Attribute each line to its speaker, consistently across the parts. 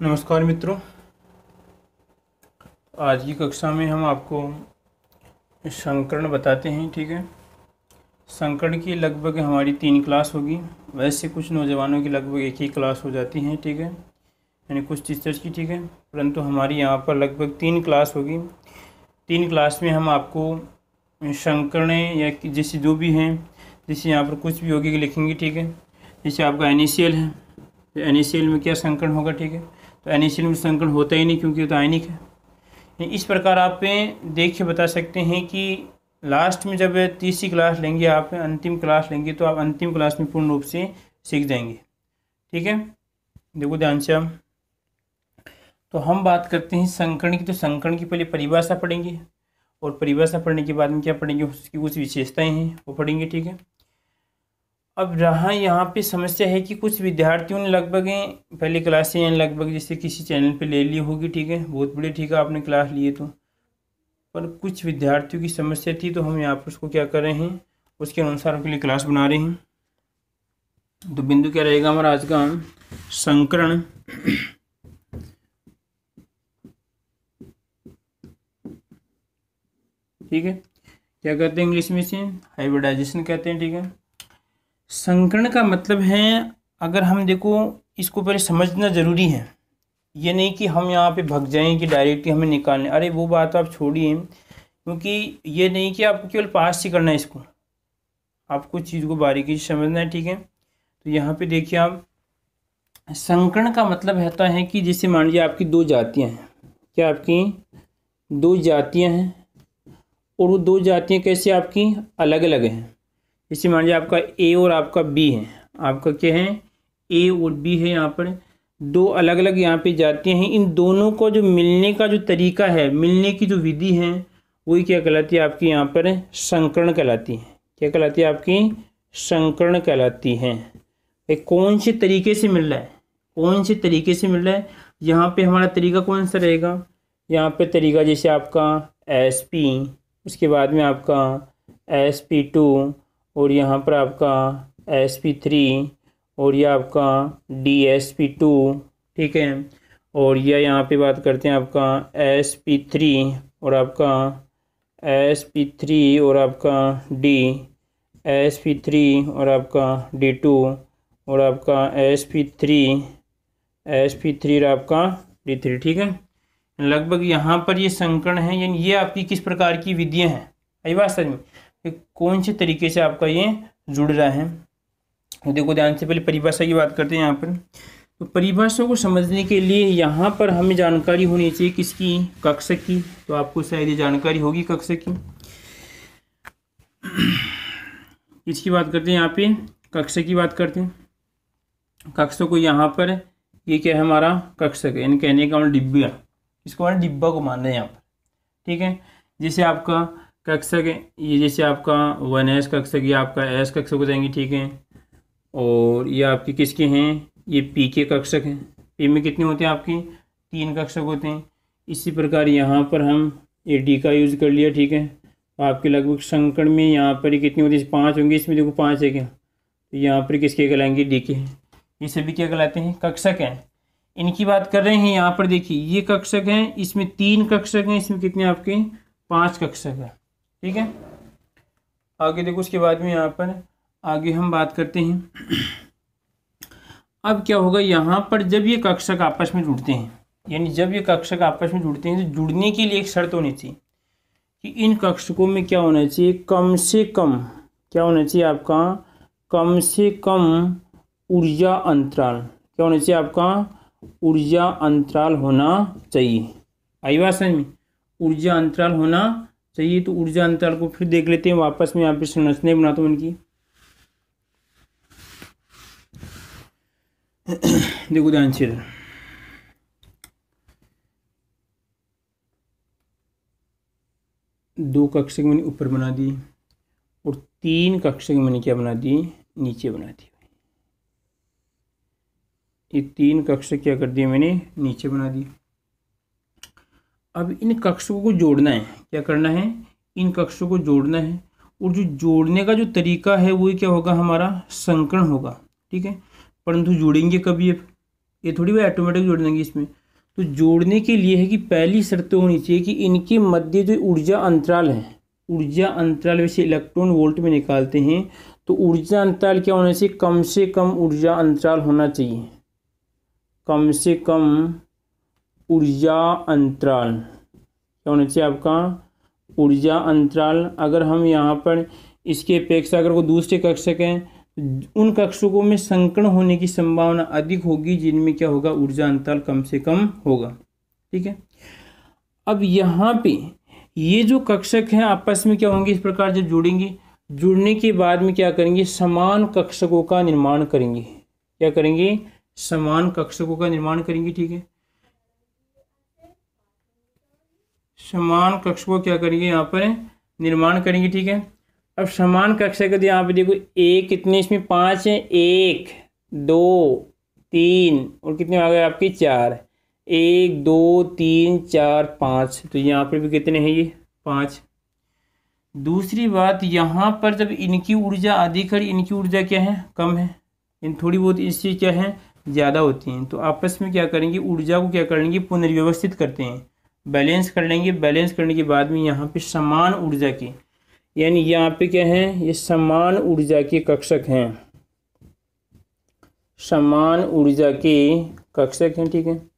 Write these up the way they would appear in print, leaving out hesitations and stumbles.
Speaker 1: नमस्कार मित्रों, आज की कक्षा में हम आपको संकरण बताते हैं। ठीक है, संकरण की लगभग हमारी 3 क्लास होगी। वैसे कुछ नौजवानों की लगभग एक ही क्लास हो जाती है। ठीक है, यानी कुछ टीचर्स की। ठीक है, परंतु हमारी यहाँ पर लगभग 3 क्लास होगी। 3 क्लास में हम आपको संकरण या जैसे जो भी हैं, जैसे यहाँ पर कुछ भी होगी कि लिखेंगे। ठीक है, जैसे आपका NaCl है, NaCl में क्या संकरण होगा। ठीक है, तो NaCl में संकरण होता ही नहीं क्योंकि तो आयनिक है। इस प्रकार आप देख के बता सकते हैं कि लास्ट में जब तीसरी क्लास लेंगे, आप अंतिम क्लास लेंगे, तो आप अंतिम क्लास में पूर्ण रूप से सीख जाएंगे। ठीक है, देखो ध्यान से आप। तो हम बात करते हैं संकरण की। तो संकरण की पहले परिभाषा पढ़ेंगे और परिभाषा पढ़ने के बाद में क्या पढ़ेंगे, उसकी कुछ विशेषताएं हैं वो पढ़ेंगे। ठीक है, अब रहा यहाँ पे समस्या है कि कुछ विद्यार्थियों ने लगभग पहली क्लास से लगभग जैसे किसी चैनल पे ले ली होगी। ठीक है, बहुत बड़ी। ठीक है, आपने क्लास लिए तो, पर कुछ विद्यार्थियों की समस्या थी तो हम यहाँ पर उसको क्या कर रहे हैं, उसके अनुसार उनके लिए क्लास बना रहे हैं। तो बिंदु क्या रहेगा हमारा आज का, संकरण। ठीक है, क्या कहते हैं इंग्लिश में से, हाइब्रिडाइजेशन कहते हैं। ठीक है, संकरण का मतलब है, अगर हम देखो इसको पहले समझना ज़रूरी है। ये नहीं कि हम यहाँ पे भग जाएं कि डायरेक्टली हमें निकालने, अरे वो बात आप छोड़िए, क्योंकि ये नहीं कि आपको केवल पास ही करना है इसको, आपको चीज़ को बारीकी से समझना है। ठीक है, तो यहाँ पे देखिए आप, संकरण का मतलब होता है कि जैसे मान लीजिए आपकी 2 जातियाँ हैं। क्या आपकी 2 जातियाँ हैं, और वो 2 जातियाँ कैसे आपकी अलग अलग हैं। जैसे मान लीजिए आपका A और आपका B है, आपका क्या है, A और B है। यहाँ पर 2 अलग अलग यहाँ पे जातियाँ हैं। इन दोनों को जो मिलने का जो तरीका है, मिलने की जो विधि है, वही क्या कहलाती है आपकी यहाँ पर संकरण कहलाती है। क्या कहलाती है आपकी, संकरण कहलाती है। कौन से तरीके से मिल रहा है, कौन से तरीके से मिल रहा है, यहाँ पे हमारा तरीका कौन सा रहेगा। यहाँ पे तरीका जैसे आपका Sp, उसके बाद में आपका Sp2, और यहाँ पर आपका Sp3, और यह आपका DsP2। ठीक है, और यह यहाँ पे बात करते हैं आपका Sp3 और आपका Sp3 और आपका Sp3 और आपका D2 और आपका Sp3 और आपका D3। ठीक है, लगभग यहाँ पर ये संकरण है, यानी ये आपकी किस प्रकार की विधियाँ हैं, आई बात समझ में, कौन से तरीके से आपका ये जुड़ रहा है। तो देखो ध्यान से, पहले परिभाषा की बात करते हैं यहाँ पर। तो परिभाषा को समझने के लिए यहाँ पर हमें जानकारी होनी चाहिए किसकी, कक्षा की। तो आपको शायद ये जानकारी होगी कक्षा की। इसकी बात करते हैं यहाँ पे, कक्षा की बात करते हैं। कक्षा को यहाँ पर ये क्या है हमारा कक्षा है, यानी कहने का मतलब डिब्बा, इसको हमारे डिब्बा को मान रहे हैं यहाँ पर। ठीक है, जैसे आपका कक्षक है, ये जैसे आपका 1s कक्षक, ये आपका s कक्षक हो जाएंगे। ठीक है, और ये आपके किसके हैं, ये p के कक्षक हैं। p में कितने होते हैं आपके, 3 कक्षक होते हैं। इसी प्रकार यहाँ पर हम ये d का यूज़ कर लिया। ठीक है, तो आपके लगभग संकरण में यहाँ पर कितनी होती है, 5 होंगे। इसमें देखो 5 है क्या, तो यहाँ पर किसके कहलाएंगे, d के हैं। ये सभी क्या कहलाते हैं, कक्षक हैं। इनकी बात कर रहे हैं। यहाँ पर देखिए ये कक्षक हैं, इसमें 3 कक्षक हैं, इसमें कितने आपके 5 कक्षक हैं। ठीक है, आगे देखो उसके बाद में यहाँ पर आगे हम बात करते हैं। अब क्या होगा, यहाँ पर जब ये कक्षक आपस में जुड़ते हैं, यानी जब ये कक्षक आपस में जुड़ते हैं, तो जुड़ने के लिए एक शर्त होनी चाहिए कि इन कक्षकों में क्या होना चाहिए, कम से कम क्या होना चाहिए आपका, कम से कम ऊर्जा अंतराल। क्या होना चाहिए आपका, ऊर्जा अंतराल होना चाहिए। आई बात समझ में, ऊर्जा अंतराल होना चाहिए। तो ऊर्जा अंतराल को फिर देख लेते हैं वापस में, यहाँ पे संरचनाएं बनाता हूँ इनकी। देखो ध्यान से, 2 कक्षक मैंने ऊपर बना दी और 3 कक्षक मैंने क्या बना दी, नीचे बना दी। ये 3 कक्षक क्या कर दिए मैंने, नीचे बना दी। अब इन कक्षकों को जोड़ना है, क्या करना है, इन कक्षों को जोड़ना है। और जो जोड़ने का जो तरीका है वो क्या होगा, हमारा संकरण होगा। ठीक है, परंतु जोड़ेंगे कभी, अब ये थोड़ी भाई ऑटोमेटिक जोड़ देंगे इसमें। तो जोड़ने के लिए है कि पहली शर्त तो होनी चाहिए कि इनके मध्य जो ऊर्जा अंतराल है, ऊर्जा अंतराल वैसे इलेक्ट्रॉन वोल्ट में निकालते हैं, तो ऊर्जा अंतराल क्या होना चाहिए, कम से कम ऊर्जा अंतराल होना चाहिए, कम से कम ऊर्जा अंतराल क्या होना चाहिए आपका, ऊर्जा अंतराल। अगर हम यहाँ पर इसके अपेक्षा अगर कोई दूसरे कक्षक हैं, उन कक्षकों में संकर्ण होने की संभावना अधिक होगी जिनमें क्या होगा, ऊर्जा अंतराल कम से कम होगा। ठीक है, अब यहाँ पे ये जो कक्षक हैं आपस में क्या होंगे, इस प्रकार जब जुड़ेंगे, जुड़ने के बाद में क्या करेंगे, समान कक्षकों का निर्माण करेंगे। क्या करेंगे, समान कक्षकों का निर्माण करेंगे। ठीक है, समान कक्षकों क्या करेंगे, यहाँ पर निर्माण करेंगे। ठीक है, अब समान कक्षक तो यहाँ पे देखो एक कितने इसमें 5 है, 1 2 3 और कितने आ गए आपके 4, 1 2 3 4 5, तो यहाँ पर भी कितने हैं ये 5। दूसरी बात यहाँ पर जब इनकी ऊर्जा अधिक है, इनकी ऊर्जा क्या है, कम है, इन थोड़ी बहुत इससे क्या है ज़्यादा होती हैं, तो आपस में क्या करेंगे, ऊर्जा को क्या करेंगे, पुनर्व्यवस्थित करते हैं, बैलेंस कर लेंगे। बैलेंस करने के बाद में यहाँ पे समान ऊर्जा की, यानी यहाँ पे क्या है, ये समान ऊर्जा के कक्षक हैं, समान ऊर्जा के कक्षक हैं। ठीक है,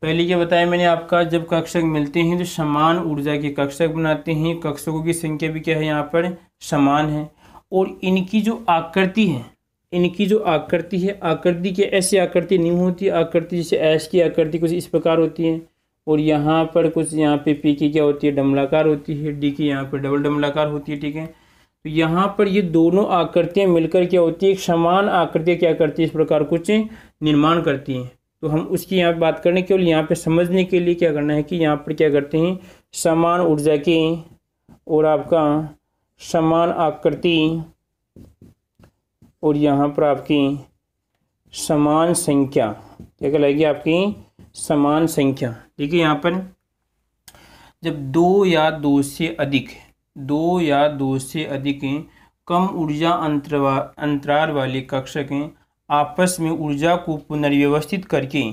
Speaker 1: पहले क्या बताया मैंने आपका, जब कक्षक मिलते हैं तो समान ऊर्जा के कक्षक बनाते हैं, कक्षकों की संख्या भी क्या है यहाँ पर समान है, और इनकी जो आकृति है, इनकी जो आकृति है, आकृति की ऐसी आकृति नहीं होती, आकृति जैसे ऐश की आकृति कुछ इस प्रकार होती है, और यहाँ पर कुछ यहाँ पे पी की क्या होती है, डमलाकार होती है, डी की यहाँ पर डबल डमलाकार होती है। ठीक है, तो यहाँ पर ये दोनों आकृतियाँ मिलकर क्या होती है, एक समान आकृतियाँ क्या करती है, इस प्रकार कुछ निर्माण करती हैं। तो हम उसकी यहाँ पर बात करने केवल यहाँ पे समझने के लिए क्या करना है कि यहाँ पर क्या करते हैं, समान ऊर्जा की और आपका समान आकृति और यहाँ पर आपकी समान संख्या क्या कहलाएगी, आपकी समान संख्या। ठीक है, यहाँ पर जब दो या दो से अधिक कम ऊर्जा अंतराल वाले कक्षक हैं, आपस में ऊर्जा को पुनर्व्यवस्थित करके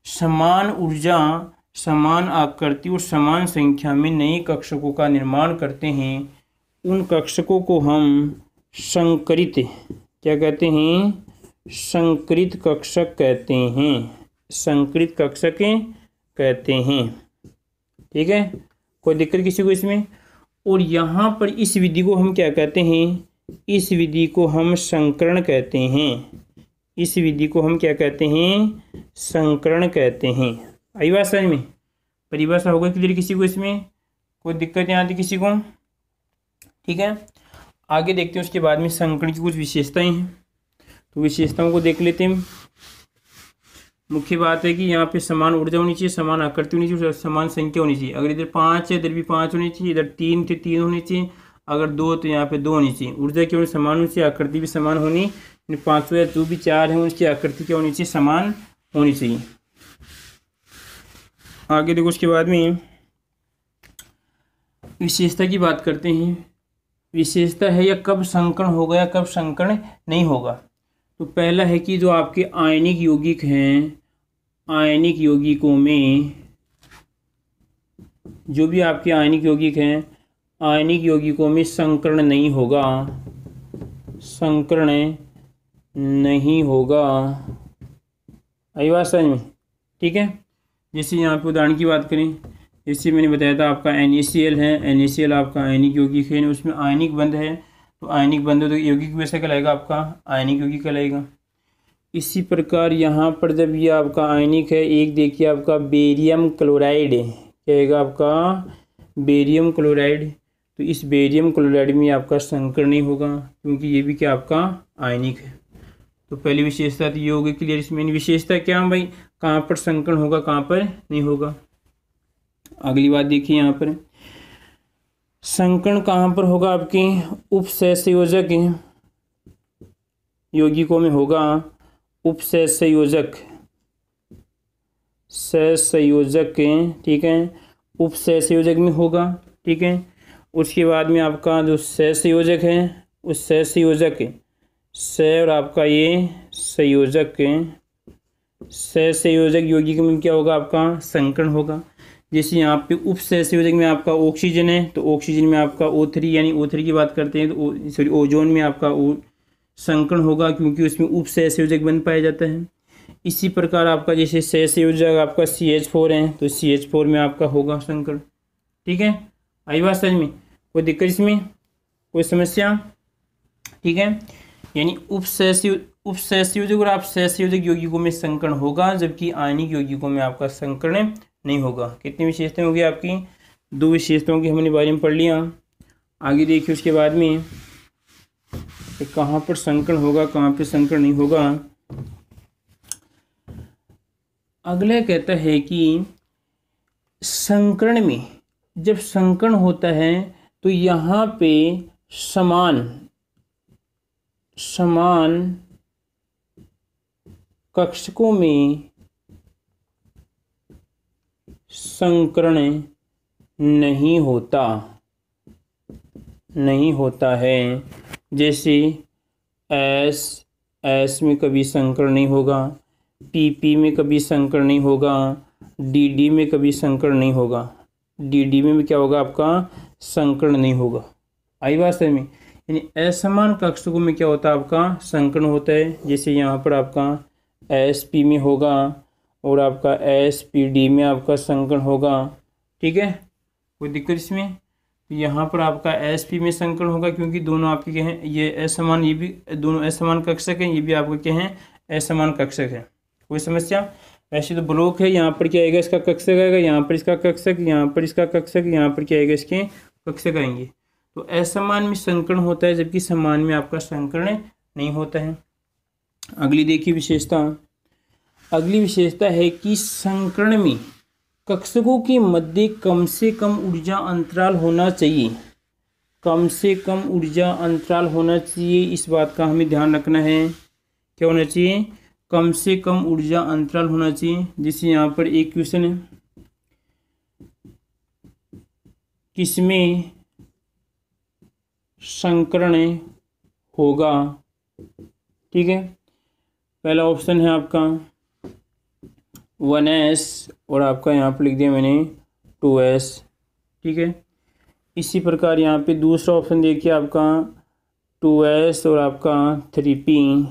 Speaker 1: समान ऊर्जा, समान आकृति और समान संख्या में नए कक्षकों का निर्माण करते हैं। उन कक्षकों को हम संकरित क्या कहते हैं, संकरित कक्षक कहते हैं, संकरित कक्षक कहते हैं। ठीक है, कोई दिक्कत किसी को इसमें। और यहाँ पर इस विधि को हम क्या कहते हैं, इस विधि को हम संकरण कहते हैं, इस विधि को हम क्या कहते हैं, संकरण कहते हैं। आई बात समझ में, परिभाषा होगा क्लियर किसी को इसमें, कोई दिक्कत यहाँ आती किसी को। ठीक है, आगे देखते हैं उसके बाद में संकरण की कुछ विशेषताएं हैं, तो विशेषताओं को देख लेते हैं। मुख्य बात है कि यहाँ पे समान ऊर्जा होनी चाहिए, समान आकृति होनी चाहिए, समान संख्या होनी चाहिए। अगर इधर 5 है इधर भी 5 होनी चाहिए, इधर 3 थे 3 होनी चाहिए, अगर 2 तो यहाँ पे 2 होनी चाहिए। ऊर्जा की समान होनी चाहिए, आकृति भी समान होनी, 5 या जो भी 4 है उसकी आकृति क्या होनी चाहिए, समान होनी चाहिए। आगे देखो उसके बाद में विशेषता की बात करते हैं। विशेषता है या कब संकरण होगा या कब संकरण नहीं होगा। तो पहला है कि जो आपके आयनिक यौगिक हैं, आयनिक यौगिकों में जो भी आपके आयनिक यौगिक हैं, आयनिक यौगिकों में संकरण नहीं होगा, संकरण नहीं होगा। आई बात समझ में। ठीक है, जैसे यहाँ पे उदाहरण की बात करें, जैसे मैंने बताया था आपका NaCl है, NaCl आपका आयनिक यौगिक है, उसमें आयनिक बंध है, तो आयनिक बंध तो यौगिक वैसे कहलाएगा आपका आयनिक यौगिक कहलाएगा। इसी प्रकार यहाँ पर जब ये आपका आयनिक है, एक देखिए आपका बेरियम क्लोराइड कहेगा, आपका बेरियम क्लोराइड, तो इस बेरियम क्लोराइड में आपका संकरण नहीं होगा क्योंकि ये भी क्या आपका आयनिक है। तो पहली विशेषता तो ये होगी क्लियर। इसमें विशेषता क्या है भाई, कहाँ पर संकरण होगा कहाँ पर नहीं होगा। अगली बात देखिए यहाँ पर संकरण कहाँ पर होगा, आपके उपसहसंयोजक यौगिकों में होगा, उपसहसंयोजक सहसंयोजक, ठीक है, उपसहसंयोजक में होगा। ठीक है, उसके बाद में आपका जो सहसंयोजक है, उस सहसंयोजक से और आपका ये संयोजक से संयोजक यौगिक में क्या होगा, आपका संकरण होगा। जैसे यहाँ पे उप सहसंयोजक में आपका ऑक्सीजन है, तो ऑक्सीजन में आपका O3 यानी O3 की बात करते हैं तो सॉरी ओजोन में आपका संकरण होगा, क्योंकि उसमें उप सहसंयोजक बन पाया जाता है। इसी प्रकार आपका जैसे सहसंयोजक आपका CH4 है, तो CH4 में आपका होगा संकरण। ठीक है, आई बात समझ में? कोई दिक्कत इसमें, कोई समस्या? ठीक है, यानी उप सहसंयोजक और आप सहसंयोजक यौगिकों में संकरण होगा, जबकि आयनिक यौगिकों में आपका संकरण नहीं होगा। कितनी विशेषताएं होगी आपकी? 2 विशेषताओं की हमने बारे में पढ़ लिया। आगे देखिए उसके बाद में कहाँ पर संकरण होगा, कहाँ पर संकरण नहीं होगा। अगला कहता है कि संकरण में जब संकरण होता है तो यहाँ पे समान कक्षकों में संकरण नहीं होता है। जैसे S में कभी संकरण नहीं होगा, PP में कभी संकरण नहीं होगा, DD में कभी संकरण नहीं होगा। DD में भी क्या होगा, आपका संकरण नहीं होगा। आई बात समझ में? यानी असमान कक्षकों में क्या होता है, आपका संकरण होता है। जैसे यहाँ पर आपका SP में होगा और आपका SPD में आपका संकरण होगा। ठीक है, कोई दिक्कत इसमें? यहाँ पर आपका SP में संकरण होगा, क्योंकि दोनों आपके क्या हैं, ये असमान, ये भी दोनों असमान कक्षक हैं, ये भी आपके क्या हैं, असमान कक्षक है। कोई समस्या? वैसे तो ब्लॉक है, यहाँ पर क्या आएगा, इसका कक्षक आएगा, यहाँ पर इसका कक्षक, यहाँ पर इसका कक्षक, यहाँ पर क्या आएगा, इसके कक्षक आएंगे। तो असमान में संकरण होता है, जबकि समान में आपका संकरण नहीं होता है। अगली देखिए विशेषता। अगली विशेषता है कि संकरण में कक्षकों के मध्य कम से कम ऊर्जा अंतराल होना चाहिए। कम से कम ऊर्जा अंतराल होना चाहिए, इस बात का हमें ध्यान रखना है। क्या होना चाहिए? कम से कम ऊर्जा अंतराल होना चाहिए। जैसे यहाँ पर एक क्वेश्चन है, किसमें संकरण होगा? ठीक है, पहला ऑप्शन है आपका 1s और आपका यहाँ पर लिख दिया मैंने 2s। ठीक है, इसी प्रकार यहाँ पे दूसरा ऑप्शन देखिए आपका 2s और आपका 3p।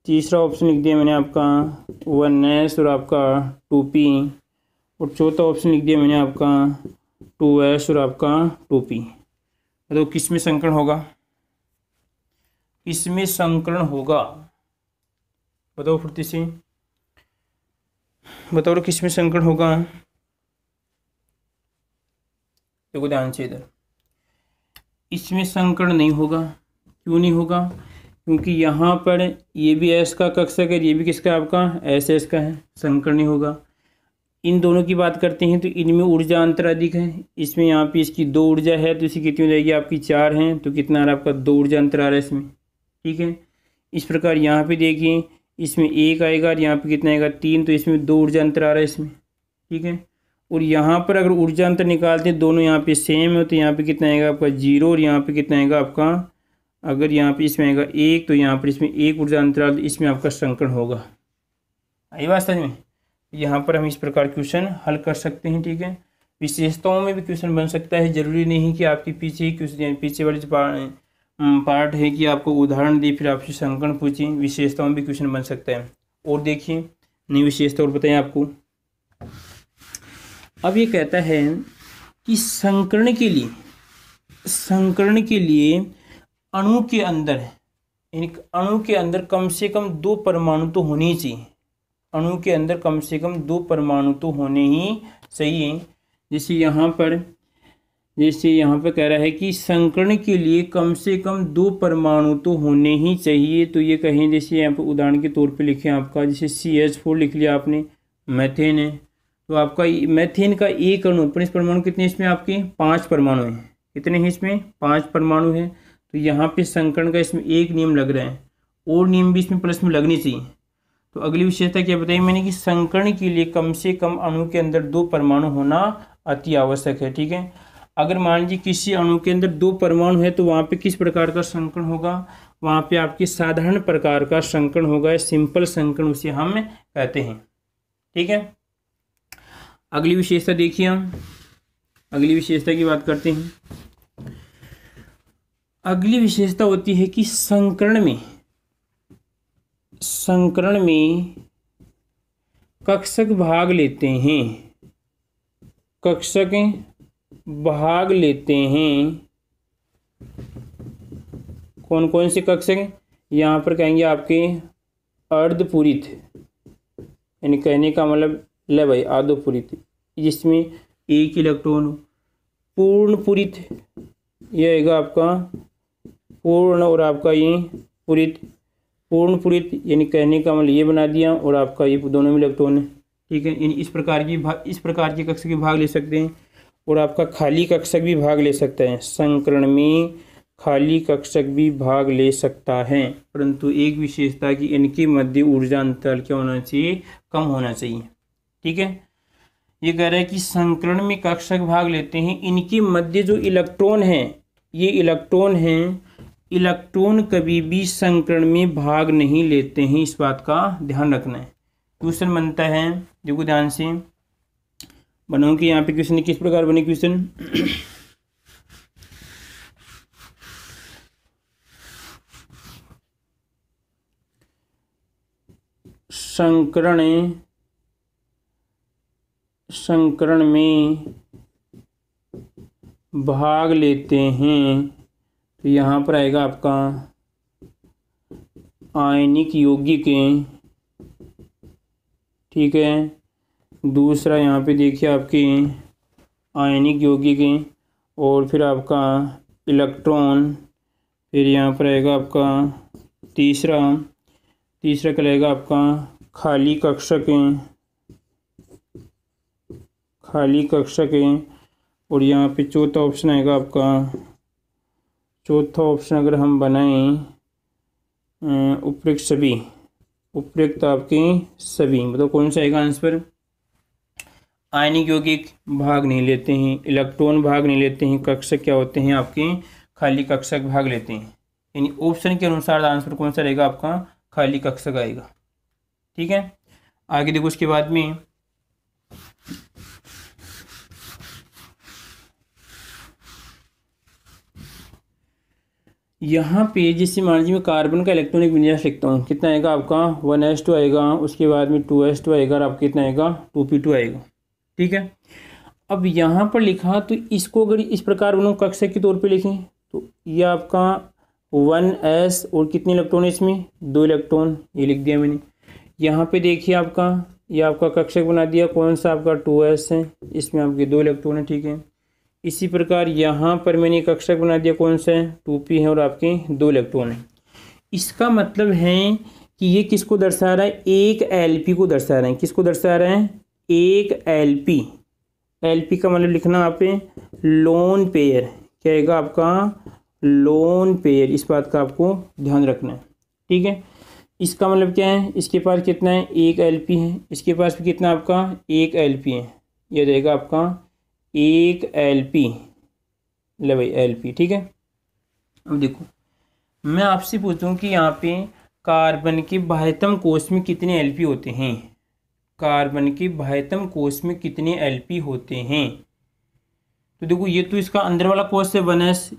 Speaker 1: तीसरा ऑप्शन लिख दिया मैंने आपका 1s और आपका 2p। और चौथा ऑप्शन लिख दिया मैंने आपका 2s और आपका 2p। तो किस में संकरण होगा? किसमें संकरण होगा? बताओ फुर्ती से बताओ, किस में संकरण होगा? देखो ध्यान से इधर, इसमें संकरण नहीं होगा। क्यों नहीं होगा? क्योंकि यहाँ पर ये भी S का कक्षक है, ये भी किसका, आपका SS का है, संकरण नहीं होगा। इन दोनों की बात करते हैं तो इनमें ऊर्जा अंतर अधिक है। इसमें यहाँ पे इसकी 2 ऊर्जा है, तो इसकी कितनी हो जाएगी, आपकी 4 है, तो कितना आ रहा है आपका 2 ऊर्जा अंतर आ रहा है इसमें। ठीक है, इस प्रकार यहाँ पे देखिए, इसमें 1 आएगा और यहाँ पे कितना आएगा 3, तो इसमें 2 ऊर्जा अंतर आ रहा है इसमें। ठीक है, और यहाँ पर अगर ऊर्जा अंतर निकालते हैं, दोनों यहाँ पे सेम है, तो यहाँ पे कितना आएगा आपका 0 और यहाँ पे कितना आएगा आपका, अगर यहाँ पे इसमें आएगा 1 तो यहाँ पर इसमें 1 ऊर्जा अंतराल, इसमें आपका संकरण होगा। आई बात समझ में? यहाँ पर हम इस प्रकार क्वेश्चन हल कर सकते हैं। ठीक है, विशेषताओं में भी क्वेश्चन बन सकता है, जरूरी नहीं कि आपके पीछे ही क्वेश्चन, पीछे वाले जो पार्ट है कि आपको उदाहरण दे फिर आपसे संकरण पूछें, विशेषताओं में भी क्वेश्चन बन सकता है। और देखिए नई विशेषता और बताएं आपको। अब ये कहता है कि संकरण के लिए अणु के अंदर कम से कम 2 परमाणु तो होने ही चाहिए। अणु के अंदर कम से कम 2 परमाणु तो होने ही चाहिए। जैसे यहाँ पर कह रहा है कि संकरण के लिए कम से कम 2 परमाणु तो होने ही चाहिए। तो ये कहें, जैसे यहाँ पर उदाहरण के तौर पे लिखे आपका, जैसे CH4 लिख लिया आपने, मैथेन है, तो आपका मैथेन का एक अणु, पर इस परमाणु कितने इसमें आपके 5 परमाणु हैं। कितने हैं इसमें? 5 परमाणु हैं। तो यहाँ पे संकरण का इसमें एक नियम लग रहा है, और नियम भी इसमें प्लस में लगनी चाहिए। तो अगली विशेषता क्या बताई मैंने कि संकरण के लिए कम से कम अणु के अंदर 2 परमाणु होना अति आवश्यक है। ठीक है, अगर मान लीजिए किसी अणु के अंदर 2 परमाणु है तो वहाँ पे किस प्रकार का संकरण होगा? वहाँ पे आपकी साधारण प्रकार का संकरण होगा, सिंपल संकरण उसे हम कहते हैं। ठीक है, अगली विशेषता देखिए, हम अगली विशेषता की बात करते हैं। अगली विशेषता होती है कि संकरण में कक्षक भाग लेते हैं, कक्षक भाग लेते हैं। कौन कौन से कक्षक? यहाँ पर कहेंगे आपके अर्धपूरित, यानी कहने का मतलब ले भाई आधोपूरित, जिसमें एक इलेक्ट्रॉन हो। पूर्णपूरित, यह आएगा आपका पूर्ण और आपका ये पूरित। पूर्णपूरित यानी कहने का मतलब ये बना दिया, और आपका ये दोनों में इलेक्ट्रॉन है। ठीक है, यानी इस प्रकार की कक्षक भी भाग ले सकते हैं, और आपका खाली कक्षक भी भाग ले सकता है। संकरण में खाली कक्षक भी भाग ले सकता है, परंतु एक विशेषता कि इनके मध्य ऊर्जा अंतर क्या होना चाहिए? कम होना चाहिए। ठीक है, ये कह रहा है कि संकरण में कक्षक भाग लेते हैं, इनके मध्य जो इलेक्ट्रॉन है, ये इलेक्ट्रॉन हैं, इलेक्ट्रॉन कभी भी संकरण में भाग नहीं लेते हैं, इस बात का ध्यान रखना है। क्वेश्चन बनता है, देखो ध्यान से बनाओ कि यहाँ पे क्वेश्चन किस प्रकार बने। क्वेश्चन संकरण में भाग लेते हैं, तो यहाँ पर आएगा आपका आयनिक यौगिक। ठीक है, दूसरा यहाँ पे देखिए आपके आयनिक यौगिक, और फिर आपका इलेक्ट्रॉन, फिर यहाँ पर आएगा आपका तीसरा कहलाएगा आपका खाली कक्षक है, और यहाँ पे चौथा ऑप्शन आएगा आपका, चौथा ऑप्शन अगर हम बनाएं उपयुक्त आपके सभी, मतलब कौन सा आएगा आंसर? आयनिक यौगिक भाग नहीं लेते हैं, इलेक्ट्रॉन भाग नहीं लेते हैं, कक्षक क्या होते हैं आपके? खाली कक्षक भाग लेते हैं। यानी ऑप्शन के अनुसार आंसर कौन सा रहेगा आपका? खाली कक्षक आएगा। ठीक है, आगे देखो उसके बाद में यहाँ पे जैसे मान लीजिए मैं कार्बन का इलेक्ट्रॉनिक विन्यास लिखता हूँ, कितना आएगा आपका? 1s2 आएगा, उसके बाद में 2s2 आएगा, और आपका कितना आएगा? 2p2 आएगा। ठीक है, अब यहाँ पर लिखा तो इसको अगर इस प्रकार उन्होंने कक्षक के तौर पे लिखें तो ये आपका 1s और कितने इलेक्ट्रॉन है इसमें? 2 इलेक्ट्रॉन, ये लिख दिया मैंने। यहाँ पे देखिए आपका ये आपका कक्षक बना दिया, कौन सा आपका? 2s है, इसमें आपके 2 इलेक्ट्रॉन है। ठीक है, इसी प्रकार यहाँ पर मैंने कक्षक बना दिया, कौन सा है? 2p है, और आपके 2 इलेक्ट्रॉन है। इसका मतलब है कि ये किसको दर्शा रहा है? एक एलपी को दर्शा रहा है। किसको दर्शा रहा है? एक एलपी। एलपी का मतलब लिखना आप लोन पेयर, क्या आएगा आपका? Lone pair. इस बात का आपको ध्यान रखना है। ठीक है, इसका मतलब क्या है? इसके पास कितना है? एक एलपी है, इसके पास भी कितना आपका? एक एलपी है, यह रहेगा आपका एक एलपी, ले भाई एलपी। ठीक है, अब देखो मैं आपसे पूछूं कि यहाँ पे कार्बन के बाह्यतम कोश में कितने एलपी होते हैं? कार्बन के बाह्यतम कोश में कितने एलपी होते हैं? तो देखो ये तो इसका अंदर वाला कोश है 1s,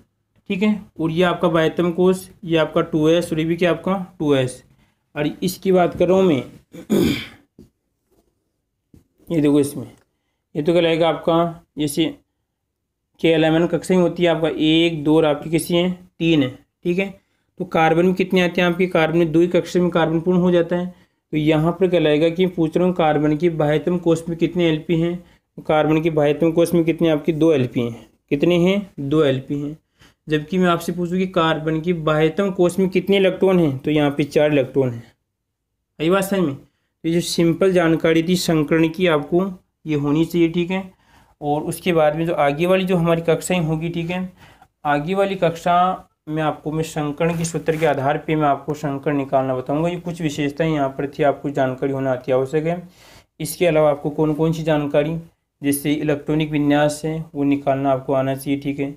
Speaker 1: ठीक है, और ये आपका बाह्यतम कोश, ये आपका 2s, और ये भी क्या आपका 2s। और इसकी बात कर रहा हूँ मैं ये देखो इसमें ये तो कहलाएगा आपका, जैसे K11 कक्षा में होती है आपका 1 2 और आपकी किसी हैं 3 है। ठीक है, तो कार्बन में कितने आते हैं आपके? कार्बन में 2 ही कक्षा में कार्बन पूर्ण हो जाता है। तो यहाँ पर कहलाएगा कि पूछ रहा हूँ कार्बन की बाह्यतम कोश में कितने एलपी हैं? तो कार्बन की बाह्यतम कोश में कितने आपकी? 2 एलपी हैं। कितने हैं? 2 एलपी हैं। जबकि मैं आपसे पूछूँ कि कार्बन की बाह्यतम कोश में कितने इलेक्ट्रॉन हैं, तो यहाँ पे 4 इलेक्ट्रॉन हैं। यही बात समझ में? तो ये जो सिंपल जानकारी थी संकरण की आपको ये होनी चाहिए। ठीक है, और उसके बाद में जो आगे वाली जो हमारी कक्षाएं होगी, ठीक है, आगे वाली कक्षा में आपको मैं संकरण के सूत्र के आधार पे मैं आपको संकरण निकालना बताऊंगा। ये कुछ विशेषताएं यहाँ पर थी, आपको जानकारी होना अति आवश्यक है। इसके अलावा आपको कौन कौन सी जानकारी जैसे इलेक्ट्रॉनिक विन्यास है वो निकालना आपको आना चाहिए। ठीक है,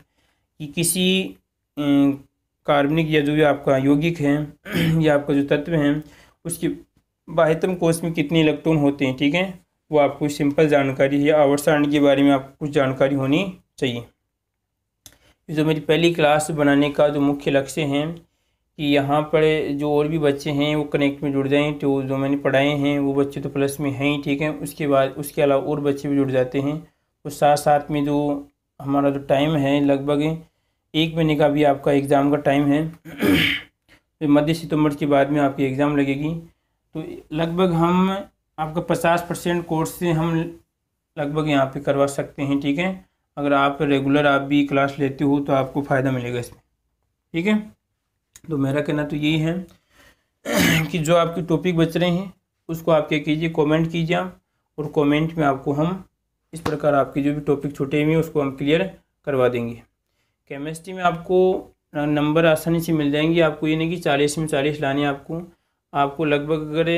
Speaker 1: कि किसी कार्बनिक या जो भी आपका यौगिक है या आपका जो तत्व है उसकी बाह्यतम कोश में कितने इलेक्ट्रॉन होते हैं, ठीक है, वो आपको सिंपल जानकारी है। आवर्त सारणी के बारे में आपको कुछ जानकारी होनी चाहिए। जो मेरी पहली क्लास बनाने का जो मुख्य लक्ष्य है कि यहाँ पर जो और भी बच्चे हैं वो कनेक्ट में जुड़ जाएं, तो जो मैंने पढ़ाए हैं वो बच्चे तो प्लस में हैं ही, ठीक है, उसके बाद उसके अलावा और बच्चे भी जुड़ जाते हैं। तो साथ साथ में जो हमारा जो टाइम है लगभग 1 महीने का भी आपका एग्ज़ाम का टाइम है तो मध्य सितंबर के बाद में आपकी एग्ज़ाम लगेगी। तो लगभग हम आपका 50% कोर्स से हम लगभग यहाँ पे करवा सकते हैं, ठीक है। अगर आप रेगुलर आप भी क्लास लेते हो तो आपको फ़ायदा मिलेगा इसमें, ठीक है। तो मेरा कहना तो यही है कि जो आपके टॉपिक बच रहे हैं उसको आप क्या कीजिए, कमेंट कीजिए आप, और कमेंट में आपको हम इस प्रकार आपके जो भी टॉपिक छूटे हुए हैं उसको हम क्लियर करवा देंगे। केमिस्ट्री में आपको नंबर आसानी से मिल जाएंगे, आपको ये नहीं कि 40 में 40 लाने, आपको लगभग अगर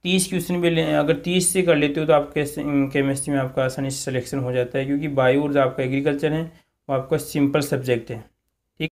Speaker 1: 30 क्वेश्चन भी अगर 30 से कर लेते हो तो आप केमिस्ट्री में आपका आसानी से सिलेक्शन हो जाता है, क्योंकि बायो और जो आपका एग्रीकल्चर है वो आपका सिंपल सब्जेक्ट है।